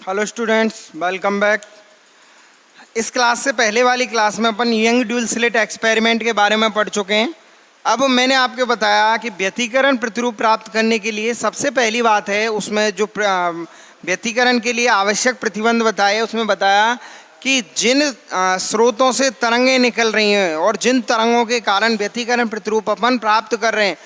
Hello students, welcome back. इस class से पहले वाली क्लास में अपन यंग ड्यूल स्लिट एक्सपेरिमेंट के बारे में पढ़ चुके हैं। अब मैंने आपको बताया कि व्यतिकरण प्रतिरूप प्राप्त करने के लिए सबसे पहली बात है, उसमें जो व्यतिकरण के लिए आवश्यक प्रतिबंध बताए, उसमें बताया कि जिन स्रोतों से तरंगें निकल रही हैं और जिन तरंगों के कारण व्यतिकरण प्रतिरूप अपन प्राप्त कर रहे हैं,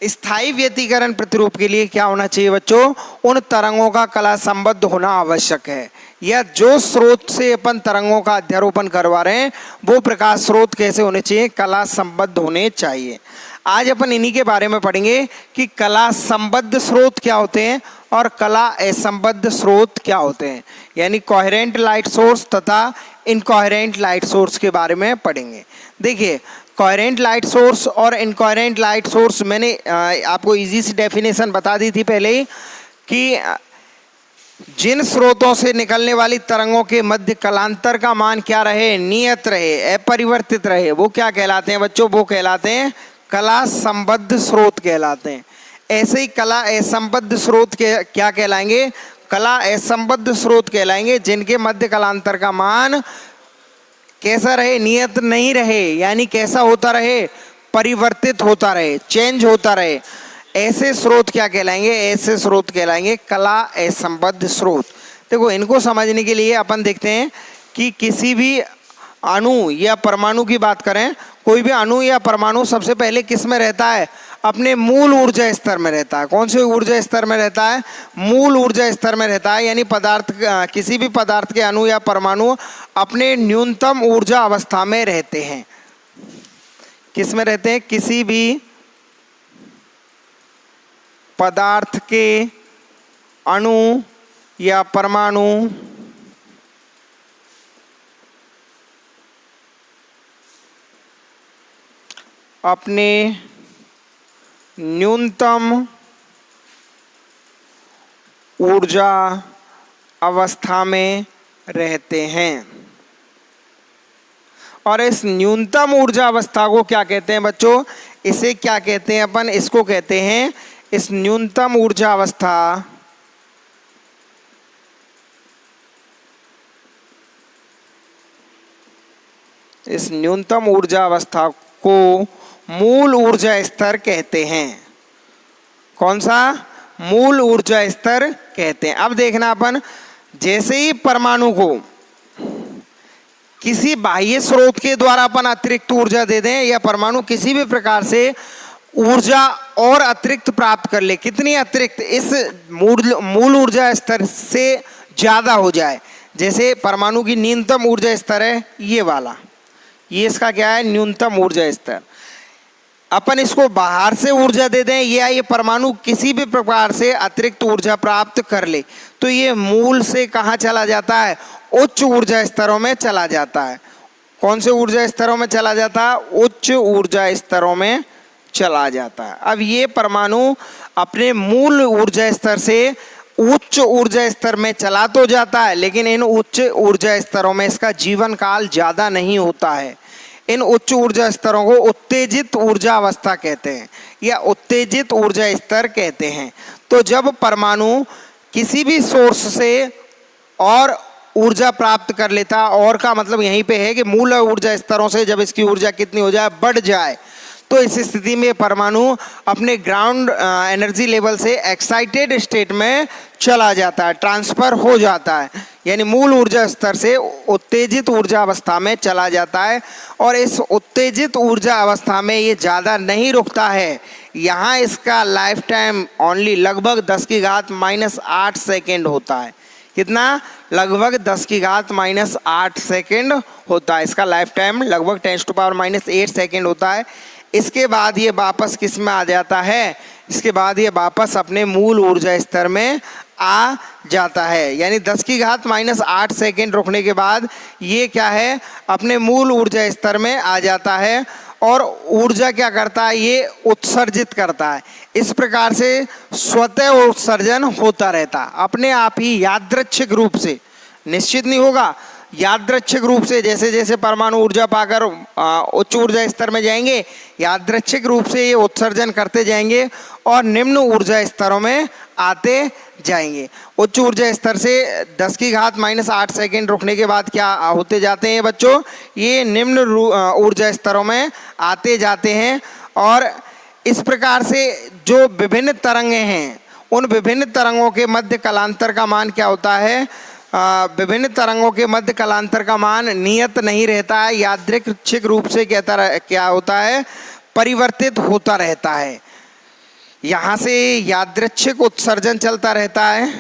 स्थायी व्यतिकरण प्रतिरूप के लिए क्या होना चाहिए बच्चों? उन तरंगों का कला संबद्ध होना आवश्यक है। या जो स्रोत से अपन तरंगों का अध्यारोपण करवा रहे हैं वो प्रकाश स्रोत कैसे होने चाहिए? कला संबद्ध होने चाहिए। आज अपन इन्हीं के बारे में पढ़ेंगे कि कला संबद्ध स्रोत क्या होते हैं और कला असंबद्ध स्रोत क्या होते हैं, यानी कोहेरेंट लाइट सोर्स तथा इनकोहेरेंट लाइट सोर्स के बारे में पढ़ेंगे। देखिए, कोहेरेंट लाइट सोर्स और इनकोहेरेंट लाइट सोर्स मैंने आपको इजी सी डेफिनेशन बता दी थी पहले ही कि जिन स्रोतों से निकलने वाली तरंगों के मध्य कलांतर का मान क्या रहे? नियत रहे, अपरिवर्तित रहे, वो क्या कहलाते हैं बच्चों? वो कहलाते हैं कला संबद्ध स्रोत कहलाते हैं। ऐसे ही कला असंबद्ध स्रोत के क्या कहलाएंगे? कला असंबद्ध स्रोत कहलाएंगे, जिनके मध्य कलांतर का मान कैसा रहे? नियत नहीं रहे, यानी कैसा होता रहे? परिवर्तित होता रहे, चेंज होता रहे। ऐसे स्रोत क्या कहलाएंगे? ऐसे स्रोत कहलाएंगे कला असंबद्ध स्रोत। देखो, इनको समझने के लिए अपन देखते हैं कि किसी भी अणु या परमाणु की बात करें, कोई भी अणु या परमाणु सबसे पहले किस में रहता है? अपने मूल ऊर्जा स्तर में रहता है। कौन से ऊर्जा स्तर में रहता है? मूल ऊर्जा स्तर में रहता है। यानी किसी भी पदार्थ के अणु या परमाणु अपने न्यूनतम ऊर्जा अवस्था में रहते हैं। किस में रहते हैं? किसी भी पदार्थ के अणु या परमाणु अपने न्यूनतम ऊर्जा अवस्था में रहते हैं। और इस न्यूनतम ऊर्जा अवस्था को क्या कहते हैं बच्चों? इसे क्या कहते हैं अपन? इसको कहते हैं, इस न्यूनतम ऊर्जा अवस्था इस न्यूनतम ऊर्जा अवस्था को मूल ऊर्जा स्तर कहते हैं। कौन सा? मूल ऊर्जा स्तर कहते हैं। अब देखना अपन, जैसे ही परमाणु को किसी बाह्य स्रोत के द्वारा अपन अतिरिक्त ऊर्जा दे दें या परमाणु किसी भी प्रकार से ऊर्जा और अतिरिक्त प्राप्त कर ले, कितनी अतिरिक्त? इस मूल ऊर्जा स्तर से ज़्यादा हो जाए। जैसे परमाणु की न्यूनतम ऊर्जा स्तर है ये वाला, ये इसका क्या है? न्यूनतम ऊर्जा स्तर। अपन इसको बाहर से ऊर्जा दे दें या ये परमाणु किसी भी प्रकार से अतिरिक्त ऊर्जा प्राप्त कर ले, तो ये मूल से कहाँ चला जाता है? उच्च ऊर्जा स्तरों में चला जाता है। कौन से ऊर्जा स्तरों में चला जाता है? उच्च ऊर्जा स्तरों में चला जाता है। अब ये परमाणु अपने मूल ऊर्जा स्तर से उच्च ऊर्जा स्तर में चला तो जाता है, लेकिन इन उच्च ऊर्जा स्तरों में इसका जीवन काल ज़्यादा नहीं होता है। इन उच्च ऊर्जा स्तरों को उत्तेजित ऊर्जा अवस्था कहते हैं या उत्तेजित ऊर्जा स्तर कहते हैं। तो जब परमाणु किसी भी सोर्स से और ऊर्जा प्राप्त कर लेता, और का मतलब यहीं पे है कि मूल ऊर्जा स्तरों से जब इसकी ऊर्जा कितनी हो जाए? बढ़ जाए, तो इस स्थिति में परमाणु अपने ग्राउंड एनर्जी लेवल से एक्साइटेड स्टेट में चला जाता है, ट्रांसफर हो जाता है, यानी मूल ऊर्जा स्तर से उत्तेजित ऊर्जा अवस्था में चला जाता है। और इस उत्तेजित ऊर्जा अवस्था में ये ज़्यादा नहीं रुकता है। यहाँ इसका लाइफ टाइम ओनली लगभग 10⁻⁻8 सेकेंड होता है। कितना? लगभग 10⁻⁻8 सेकेंड होता है इसका लाइफ टाइम, लगभग 10⁻⁻8 सेकेंड होता है। इसके बाद ये वापस किस में आ जाता है? इसके बाद ये वापस अपने मूल ऊर्जा स्तर में आ जाता है। यानी 10⁻⁻8 सेकेंड रुकने के बाद ये क्या है? अपने मूल ऊर्जा स्तर में आ जाता है और ऊर्जा क्या करता है? ये उत्सर्जित करता है। इस प्रकार से स्वतः उत्सर्जन होता रहता, अपने आप ही यादृच्छिक रूप से, निश्चित नहीं होगा। यादृच्छिक रूप से जैसे जैसे परमाणु ऊर्जा पाकर उच्च ऊर्जा स्तर में जाएंगे, यादृच्छिक रूप से ये उत्सर्जन करते जाएंगे और निम्न ऊर्जा स्तरों में आते जाएंगे। उच्च ऊर्जा स्तर से 10⁻⁻8 सेकेंड रुकने के बाद क्या होते जाते हैं बच्चों, ये निम्न ऊर्जा स्तरों में आते जाते हैं। और इस प्रकार से जो विभिन्न तरंगे हैं उन विभिन्न तरंगों के मध्य कलांतर का मान क्या होता है, विभिन्न तरंगों के मध्य कलांतर का मान नियत नहीं रहता है, यादृच्छिक रूप से क्या होता है, परिवर्तित होता रहता है। यहाँ से यादृच्छिक उत्सर्जन चलता रहता है,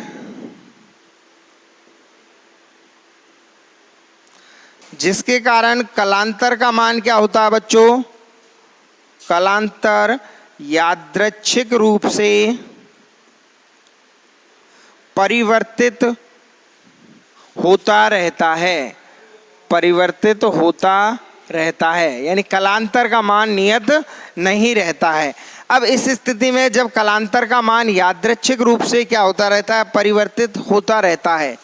जिसके कारण कलांतर का मान क्या होता है बच्चों, कलांतर यादृच्छिक रूप से परिवर्तित होता रहता है, परिवर्तित होता रहता है, यानी कलांतर का मान नियत नहीं रहता है। अब इस स्थिति में जब कलांतर का मान यादृच्छिक रूप से क्या होता रहता है, परिवर्तित होता रहता है,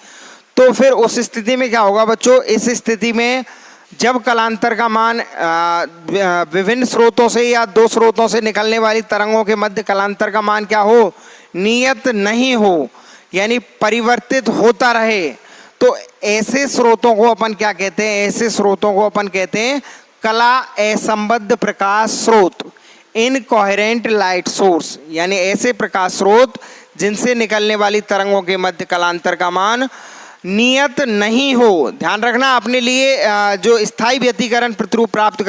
तो फिर उस स्थिति में क्या होगा बच्चों, इस स्थिति में जब कलांतर का मान विभिन्न स्रोतों से या दो स्रोतों से निकलने वाली तरंगों के मध्य कलांतर का मान क्या हो, नियत नहीं हो, यानी परिवर्तित होता रहे, तो ऐसे स्रोतों को अपन क्या कहते हैं, ऐसे स्रोतों को अपन कहते हैं कला असंबद्ध प्रकाश स्रोत, इनकोहेरेंट लाइट सोर्स, यानी ऐसे प्रकाश स्रोत जिनसे निकलने वाली तरंगों के मध्य कलांतर का मान नियत नहीं हो। ध्यान रखना, अपने लिए जो स्थायी व्यतिकरण प्रतिरूप प्राप्त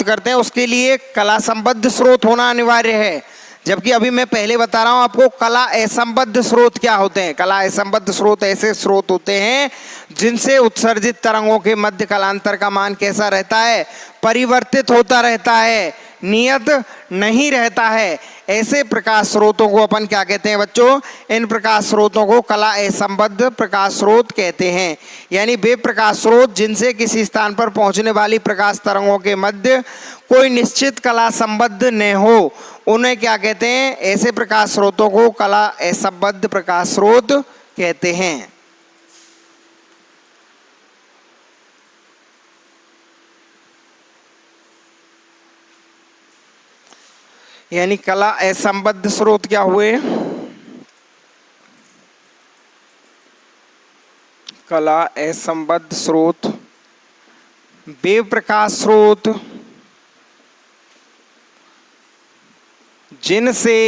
करते हैं उसके लिए कला संबद्ध स्रोत होना अनिवार्य है। जबकि अभी मैं पहले बता रहा हूं आपको कला असंबद्ध स्रोत क्या होते हैं। कला असंबद्ध स्रोत ऐसे स्रोत होते हैं जिनसे उत्सर्जित तरंगों के मध्य कलांतर का मान कैसा रहता है, परिवर्तित होता रहता है, नियत नहीं रहता है। ऐसे प्रकाश स्रोतों को अपन क्या कहते हैं बच्चों, इन प्रकाश स्रोतों को कला असंबद्ध प्रकाश स्रोत कहते हैं। यानी वे प्रकाश स्रोत जिनसे किसी स्थान पर पहुंचने वाली प्रकाश तरंगों के मध्य कोई निश्चित कला संबद्ध न हो, उन्हें क्या कहते हैं, ऐसे प्रकाश स्रोतों को कला असंबद्ध प्रकाश स्रोत कहते हैं। यानी कला असंबद्ध स्रोत क्या हुए, कला असंबद्ध स्रोत वे प्रकाश स्रोत जिनसे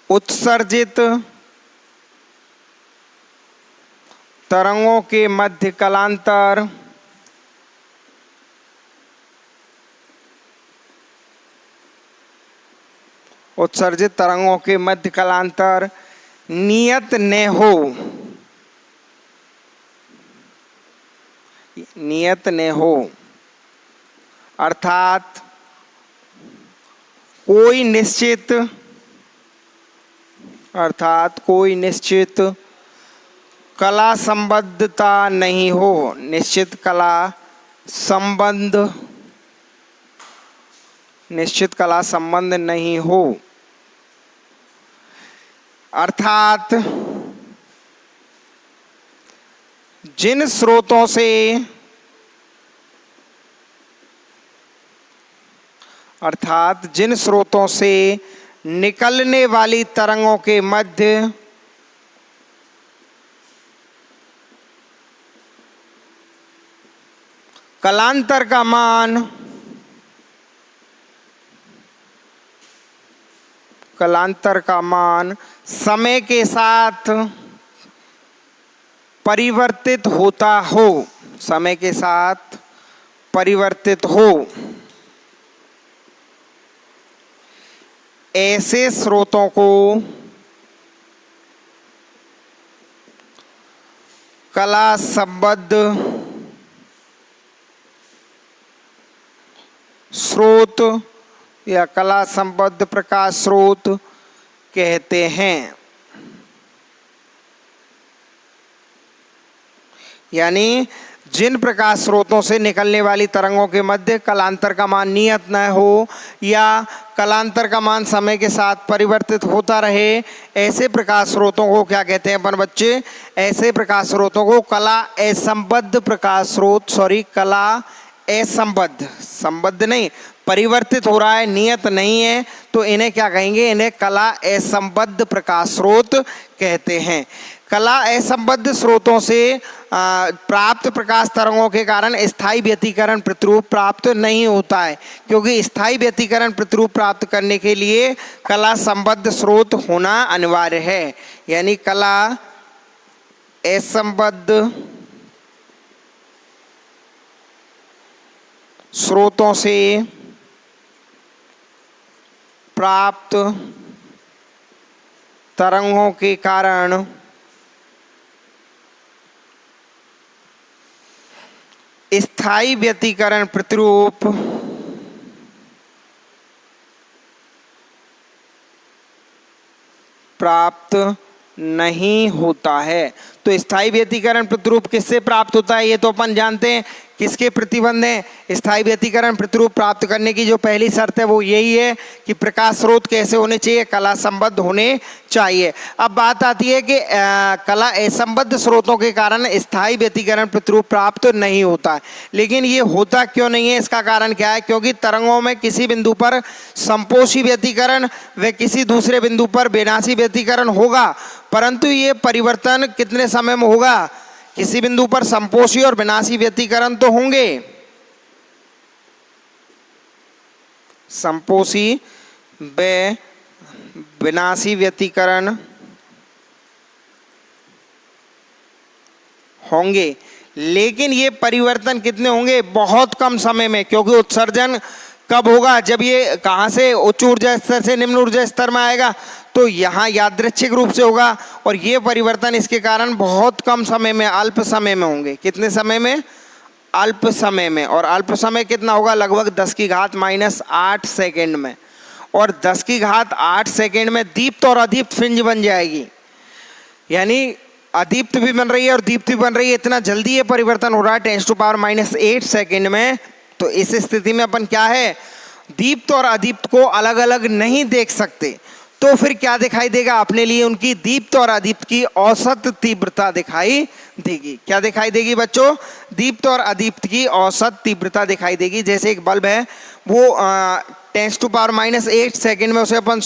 उत्सर्जित तरंगों के मध्य कलांतर उत्सर्जित तरंगों के मध्य कलांतर नियत न हो, नियत न हो, अर्थात कोई निश्चित कला संबद्धता नहीं हो, निश्चित कला संबंध नहीं हो, अर्थात जिन स्रोतों से निकलने वाली तरंगों के मध्य कलांतर का मान समय के साथ परिवर्तित होता हो, समय के साथ परिवर्तित हो, ऐसे स्रोतों को कला संबद्ध स्रोत या कला संबद्ध प्रकाश स्रोत कहते हैं। यानी जिन प्रकाश स्रोतों से निकलने वाली तरंगों के मध्य कलांतर का मान नियत न हो या कलांतर का मान समय के साथ परिवर्तित होता रहे, ऐसे प्रकाश स्रोतों को क्या कहते हैं अपन बच्चे? ऐसे प्रकाश स्रोतों को कला असंबद्ध प्रकाश स्रोत, कला असंबद्ध, संबद्ध नहीं, परिवर्तित हो रहा है, नियत नहीं है, तो इन्हें क्या कहेंगे? इन्हें कला असंबद्ध प्रकाश स्रोत कहते हैं। कला असंबद्ध स्रोतों से प्राप्त प्रकाश तरंगों के कारण स्थायी व्यतिकरण प्रतिरूप प्राप्त नहीं होता है, क्योंकि स्थायी व्यतिकरण प्रतिरूप प्राप्त करने के लिए कला संबद्ध स्रोत होना अनिवार्य है। यानी कला असंबद्ध स्रोतों से प्राप्त तरंगों के कारण स्थायी व्यतिकरण प्रतिरूप प्राप्त नहीं होता है। तो स्थायी व्यतिकरण प्रतिरूप किससे प्राप्त होता है? ये तो अपन जानते हैं। किसके प्रतिबंध हैं? स्थायी व्यतिकरण प्रतिरूप प्राप्त करने की जो पहली शर्त है वो यही है कि प्रकाश स्रोत कैसे होने चाहिए? कला संबद्ध होने चाहिए। अब बात आती है कि कला असंबद्ध स्रोतों के कारण स्थायी व्यतिकरण प्रतिरूप प्राप्त नहीं होता है। लेकिन ये होता क्यों नहीं है? इसका कारण क्या है? क्योंकि तरंगों में किसी बिंदु पर संपोषी व्यतिकरण व किसी दूसरे बिंदु पर विनाशी व्यतिकरण होगा, परंतु ये परिवर्तन कितने समय में होगा? किसी बिंदु पर संपोषी और विनाशी व्यतिकरण तो होंगे, संपोषी व विनाशी व्यतिकरण होंगे, लेकिन ये परिवर्तन कितने होंगे? बहुत कम समय में। क्योंकि उत्सर्जन कब होगा? जब ये कहाँ से उच्च ऊर्जा स्तर से निम्न ऊर्जा स्तर में आएगा, तो यहाँ यादृच्छिक रूप से होगा, और ये परिवर्तन इसके कारण बहुत कम समय में, अल्प समय में होंगे। कितने समय में? अल्प समय में। और अल्प समय कितना होगा? लगभग 10⁻⁸ सेकेंड में। और 10⁸ सेकेंड में दीप्त और अदीप्त फ्रिंज बन जाएगी। यानी अदीप्त भी बन रही है और दीप्त भी बन रही है। इतना जल्दी ये परिवर्तन हो रहा है 10⁻⁸ सेकेंड में। तो इस स्थिति में अपन क्या है? दीप्त और अदीप्त को अलग अलग नहीं देख सकते। तो फिर क्या दिखाई देगा अपने लिए? उनकी दीप्त और अदीप्त की औसत तीव्रता दिखाई देगी। क्या दिखाई देगी बच्चों? दीप्त और अदीप्त की औसत तीव्रता दिखाई देगी। जैसे एक बल्ब है, वो 10⁻⁸ सेकेंड में उसे अपन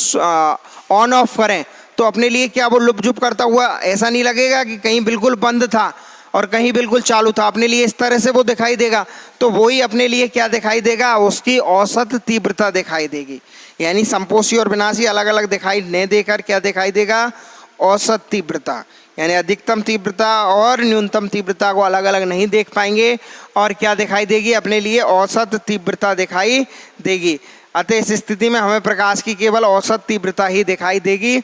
ऑन ऑफ करें, तो अपने लिए क्या वो लुप जुप करता हुआ ऐसा नहीं लगेगा कि कहीं बिल्कुल बंद था और कहीं बिल्कुल चालू था? अपने लिए इस तरह से वो दिखाई देगा। तो वही अपने लिए क्या दिखाई देगा? उसकी औसत तीव्रता दिखाई देगी। यानी संपोषी और विनाशी अलग अलग दिखाई नहीं देकर क्या दिखाई देगा? औसत तीव्रता। यानी अधिकतम तीव्रता और न्यूनतम तीव्रता को अलग अलग नहीं देख पाएंगे, और क्या दिखाई देगी अपने लिए? औसत तीव्रता दिखाई देगी। अतः इस स्थिति में हमें प्रकाश की केवल औसत तीव्रता ही दिखाई देगी।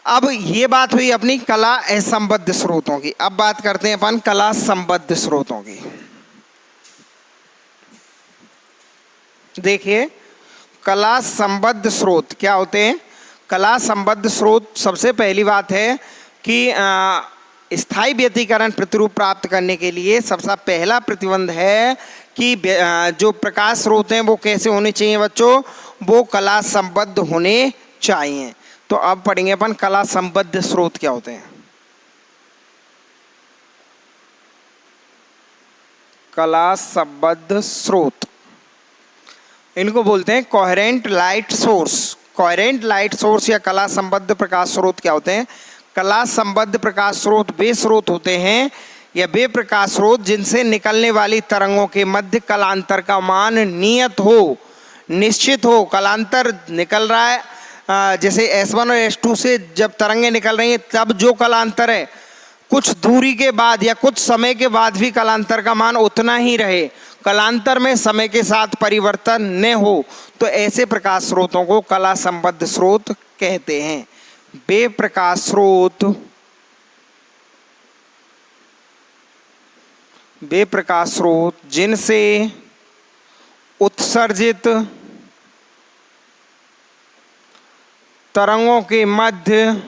अब ये बात हुई अपनी कला असंबद्ध स्रोतों की। अब बात करते हैं अपन कला संबद्ध स्रोतों की। देखिए, कला संबद्ध स्रोत क्या होते हैं? कला संबद्ध स्रोत, सबसे पहली बात है कि स्थायी व्यतिकरण प्रतिरूप प्राप्त करने के लिए सबसे पहला प्रतिबंध है कि जो प्रकाश स्रोत हैं वो कैसे होने चाहिए बच्चों? वो कला संबद्ध होने चाहिए। तो अब पढ़ेंगे अपन कला संबद्ध स्रोत क्या होते हैं। कला संबद्ध स्रोत, इनको बोलते हैं coherent light source. Coherent light source या कला संबद्ध प्रकाश स्रोत क्या होते हैं? कला संबद्ध प्रकाश स्रोत वे स्रोत होते हैं या वे प्रकाश स्रोत जिनसे निकलने वाली तरंगों के मध्य कलांतर का मान नियत हो, निश्चित हो। कलांतर निकल रहा है, जैसे S1 और S2 से जब तरंगें निकल रही हैं, तब जो कलांतर है कुछ दूरी के बाद या कुछ समय के बाद भी कलांतर का मान उतना ही रहे, कलांतर में समय के साथ परिवर्तन न हो, तो ऐसे प्रकाश स्रोतों को कला संबद्ध स्रोत कहते हैं। वे प्रकाश स्रोत, वे प्रकाश स्रोत जिनसे उत्सर्जित तरंगों के मध्य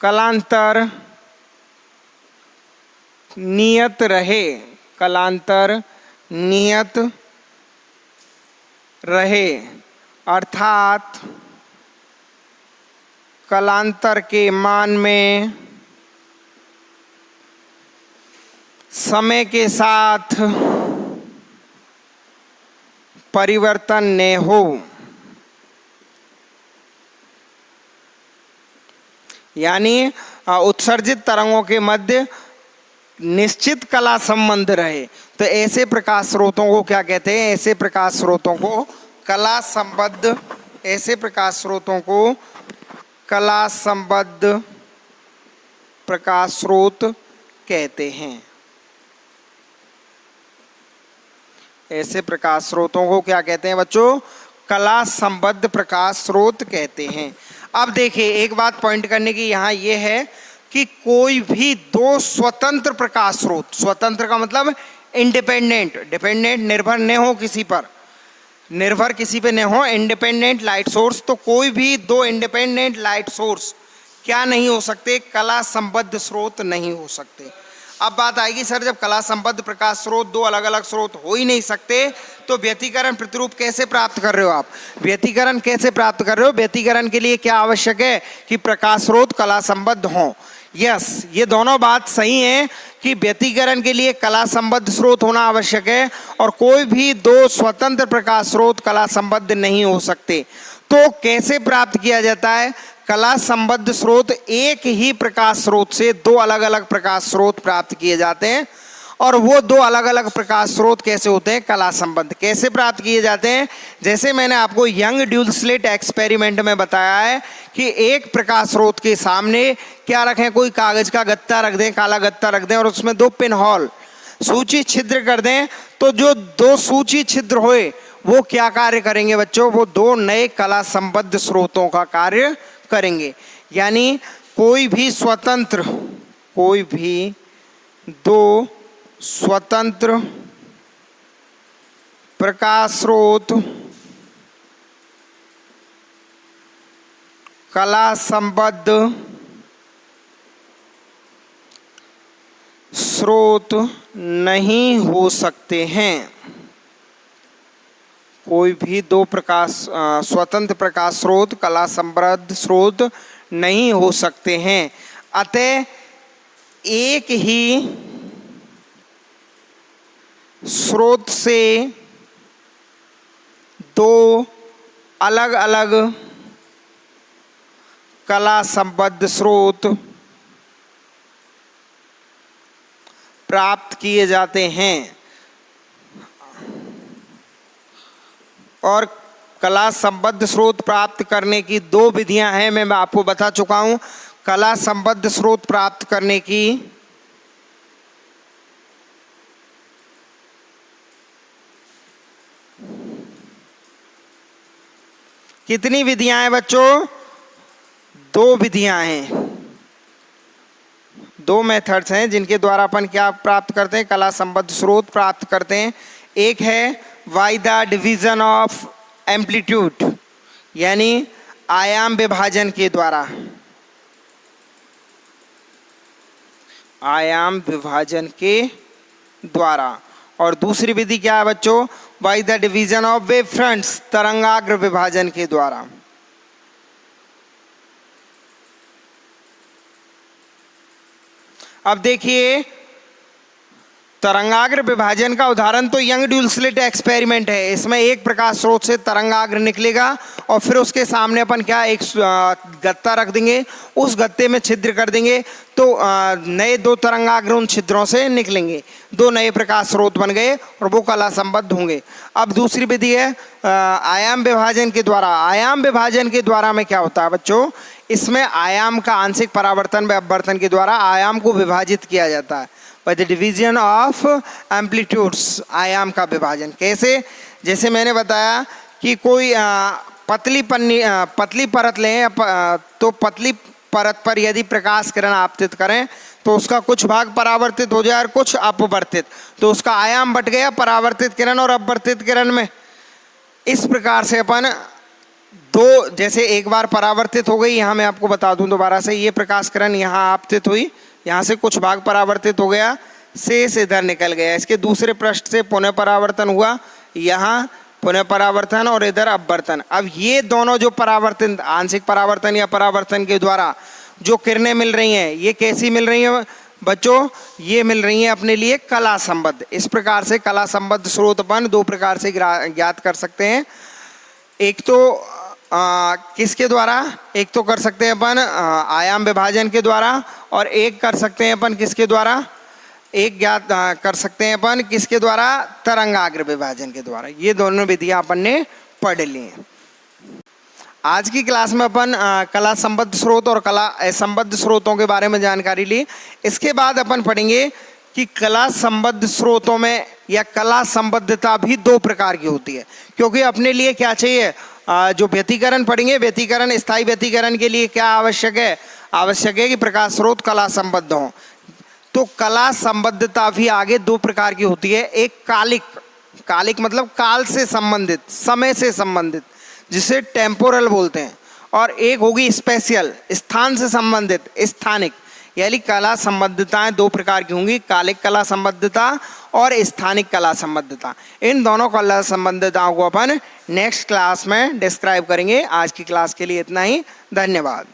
कलांतर नियत रहे, कालांतर नियत रहे, अर्थात कालांतर के मान में समय के साथ परिवर्तन न हो। यानी उत्सर्जित तरंगों के मध्य निश्चित कला संबंध रहे। तो ऐसे प्रकाश स्रोतों को क्या कहते हैं? ऐसे प्रकाश स्रोतों को कला संबद्ध, ऐसे प्रकाश स्रोतों को कला संबद्ध प्रकाश स्रोत कहते हैं। ऐसे प्रकाश स्रोतों को क्या कहते हैं बच्चों? कला संबद्ध प्रकाश स्रोत कहते हैं। अब देखिए, एक बात पॉइंट करने की यहाँ ये है कि कोई भी दो स्वतंत्र प्रकाश स्रोत, स्वतंत्र का मतलब इंडिपेंडेंट, डिपेंडेंट निर्भर न हो किसी पर, निर्भर किसी पे न हो, इंडिपेंडेंट लाइट सोर्स, तो कोई भी दो इंडिपेंडेंट लाइट सोर्स क्या नहीं हो सकते? कला संबद्ध स्रोत नहीं हो सकते। अब बात आएगी, सर जब कला संबद्ध प्रकाश स्रोत दो अलग अलग स्रोत हो ही नहीं सकते तो व्यतिकरण प्रतिरूप कैसे प्राप्त कर रहे हो आप? व्यतिकरण कैसे प्राप्त कर रहे हो? व्यतिकरण के लिए क्या आवश्यक है? कि प्रकाश स्रोत कला संबद्ध हों। यस, ये दोनों बात सही है कि व्यतिकरण के लिए कला संबद्ध स्रोत होना आवश्यक है और कोई भी दो स्वतंत्र प्रकाश स्रोत कला संबद्ध नहीं हो सकते। तो कैसे प्राप्त किया जाता है? कला संबद्ध स्रोत एक ही प्रकाश स्रोत से दो अलग अलग प्रकाश स्रोत प्राप्त किए जाते हैं। और वो दो अलग अलग प्रकाश स्रोत कैसे होते हैं? कला संबद्ध। कैसे प्राप्त किए जाते हैं? जैसे मैंने आपको यंग ड्यूल स्लिट एक्सपेरिमेंट में बताया है कि एक प्रकाश स्रोत के सामने क्या रखें? कोई कागज का गत्ता रख दें, काला गत्ता रख दें और उसमें दो पिन होल सूची छिद्र कर दें। तो जो दो सूची छिद्र होए वो क्या कार्य करेंगे बच्चों? वो दो नए कला संबद्ध स्रोतों का कार्य करेंगे। यानी कोई भी दो स्वतंत्र प्रकाश स्रोत कला संबद्ध स्रोत नहीं हो सकते हैं। कोई भी दो स्वतंत्र प्रकाश स्रोत कला संबद्ध स्रोत नहीं हो सकते हैं। अतः एक ही स्रोत से दो अलग अलग कला संबद्ध स्रोत प्राप्त किए जाते हैं। और कला संबद्ध स्रोत प्राप्त करने की दो विधियां हैं, मैं आपको बता चुका हूं। कला संबद्ध स्रोत प्राप्त करने की कितनी विधियां हैं बच्चों? दो विधियां हैं, दो मेथड्स हैं जिनके द्वारा अपन क्या प्राप्त करते हैं? कला संबद्ध स्रोत प्राप्त करते हैं। एक है by the division of amplitude, यानी आयाम विभाजन के द्वारा, आयाम विभाजन के द्वारा। और दूसरी विधि क्या है बच्चों? By the division of wave fronts, तरंगाग्र विभाजन के द्वारा। अब देखिए, तरंगाग्र विभाजन का उदाहरण तो यंग ड्यूल स्लिट एक्सपेरिमेंट है। इसमें एक प्रकाश स्रोत से तरंगाग्र निकलेगा और फिर उसके सामने अपन क्या एक गत्ता रख देंगे, उस गत्ते में छिद्र कर देंगे तो नए दो तरंगाग्र उन छिद्रों से निकलेंगे, दो नए प्रकाश स्रोत बन गए और वो कला संबद्ध होंगे। अब दूसरी विधि है आयाम विभाजन के द्वारा। आयाम विभाजन के द्वारा में क्या होता है बच्चों? इसमें आयाम का आंशिक परावर्तन व अपवर्तन के द्वारा आयाम को विभाजित किया जाता है। By the division of amplitudes, आयाम का विभाजन। कैसे? जैसे मैंने बताया कि कोई पतली परत लें तो पतली परत पर यदि प्रकाश किरण आपतित करें तो उसका कुछ भाग परावर्तित हो जाए और कुछ अपवर्तित, तो उसका आयाम बट गया परावर्तित किरण और अपवर्तित किरण में। इस प्रकार से अपन दो, जैसे एक बार परावर्तित हो गई, यहाँ मैं आपको बता दूं दोबारा से, ये प्रकाश किरण यहाँ आपतित हुई, यहाँ से कुछ भाग परावर्तित हो गया, शेष इधर निकल गया। इसके दूसरे पृष्ठ से पुनः परावर्तन हुआ, यहाँ पुनः परावर्तन और इधर अपवर्तन। अब ये दोनों जो परावर्तन, आंशिक परावर्तन या परावर्तन के द्वारा जो किरणें मिल रही हैं, ये कैसी मिल रही हैं बच्चों? ये मिल रही हैं अपने लिए कला संबद्ध। इस प्रकार से कला संबद्ध स्रोत अपन दो प्रकार से ज्ञात कर सकते हैं। एक तो किसके द्वारा? एक तो कर सकते हैं अपन आयाम विभाजन के द्वारा, और एक कर सकते हैं अपन किसके द्वारा? एक ज्ञात कर सकते हैं अपन किसके द्वारा? तरंगाग्र विभाजन के द्वारा। ये दोनों विधियां अपन ने पढ़ ली हैं। आज की क्लास में अपन कला संबद्ध स्रोत और कला असंबद्ध स्रोतों के बारे में जानकारी ली। इसके बाद अपन पढ़ेंगे कि कला संबद्ध स्रोतों में या कला संबद्धता भी दो प्रकार की होती है। क्योंकि अपने लिए क्या चाहिए? जो व्यतिकरण पढ़ेंगे, व्यतिकरण, स्थायी व्यतिकरण के लिए क्या आवश्यक है? आवश्यक है कि प्रकाश स्रोत कला संबद्ध हों। तो कला संबद्धता भी आगे दो प्रकार की होती है। एक कालिक, कालिक मतलब काल से संबंधित, समय से संबंधित, जिसे टेम्पोरल बोलते हैं, और एक होगी स्पेशियल, स्थान से संबंधित, स्थानिक। यानी कला संबद्धताएं दो प्रकार की होंगी, कालिक कला संबद्धता और स्थानिक कला संबद्धता। इन दोनों कला संबद्धताओं को अपन नेक्स्ट क्लास में डिस्क्राइब करेंगे। आज की क्लास के लिए इतना ही, धन्यवाद।